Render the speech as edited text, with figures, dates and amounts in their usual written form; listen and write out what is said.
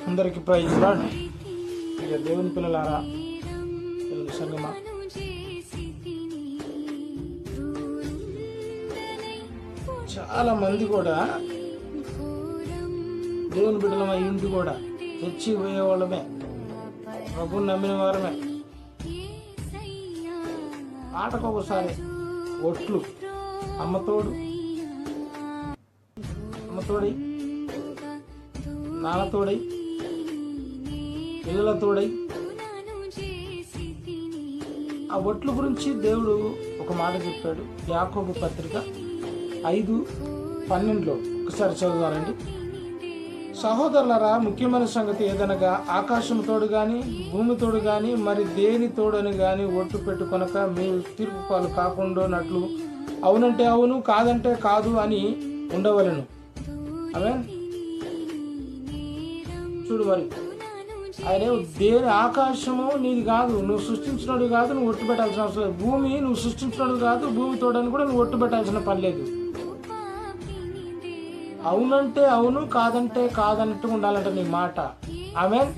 అందరికి praise lord. ఇక దేవుని పిల్లలారా, దేవుని సంగమా, చాలా మంది కూడా దేవుని బిడ్డలమై ఇంటి కూడా తెచ్చి పోయేవాళ్ళమే, ప్రభుని నమ్మిన వారమే. ఆటకు ఒకసారి ఒట్లు అమ్మతోడై నాన్నతోడై పిల్లలతోడై ఆ ఒట్ల గురించి దేవుడు ఒక మాట చెప్పాడు. యాకోబు పత్రిక 5:12 ఒకసారి చదువుతారండి. సహోదరులారా, ముఖ్యమైన సంగతి ఏదనగా ఆకాశం తోడు గాని భూమి తోడు గాని మరి దేని తోడని గాని ఒట్టు పెట్టుకొనక మీరు తీర్పు పాలు కాకుండానట్లు అవునంటే అవును కాదంటే కాదు అని ఉండవలెను. ఆమె చూడు, మరి ఆయన దేని ఆకాశము నీది కాదు, నువ్వు సృష్టించినోడు కాదు, నువ్వు ఒట్టు పెట్టాల్సిన అవసరం లేదు. భూమి నువ్వు సృష్టించినోడు కాదు, భూమి తోడని కూడా నువ్వు ఒట్టు పెట్టాల్సిన పని లేదు. అవునంటే అవును, కాదంటే కాదన్నట్టు ఉండాలంట నీ మాట. ఆమెన్.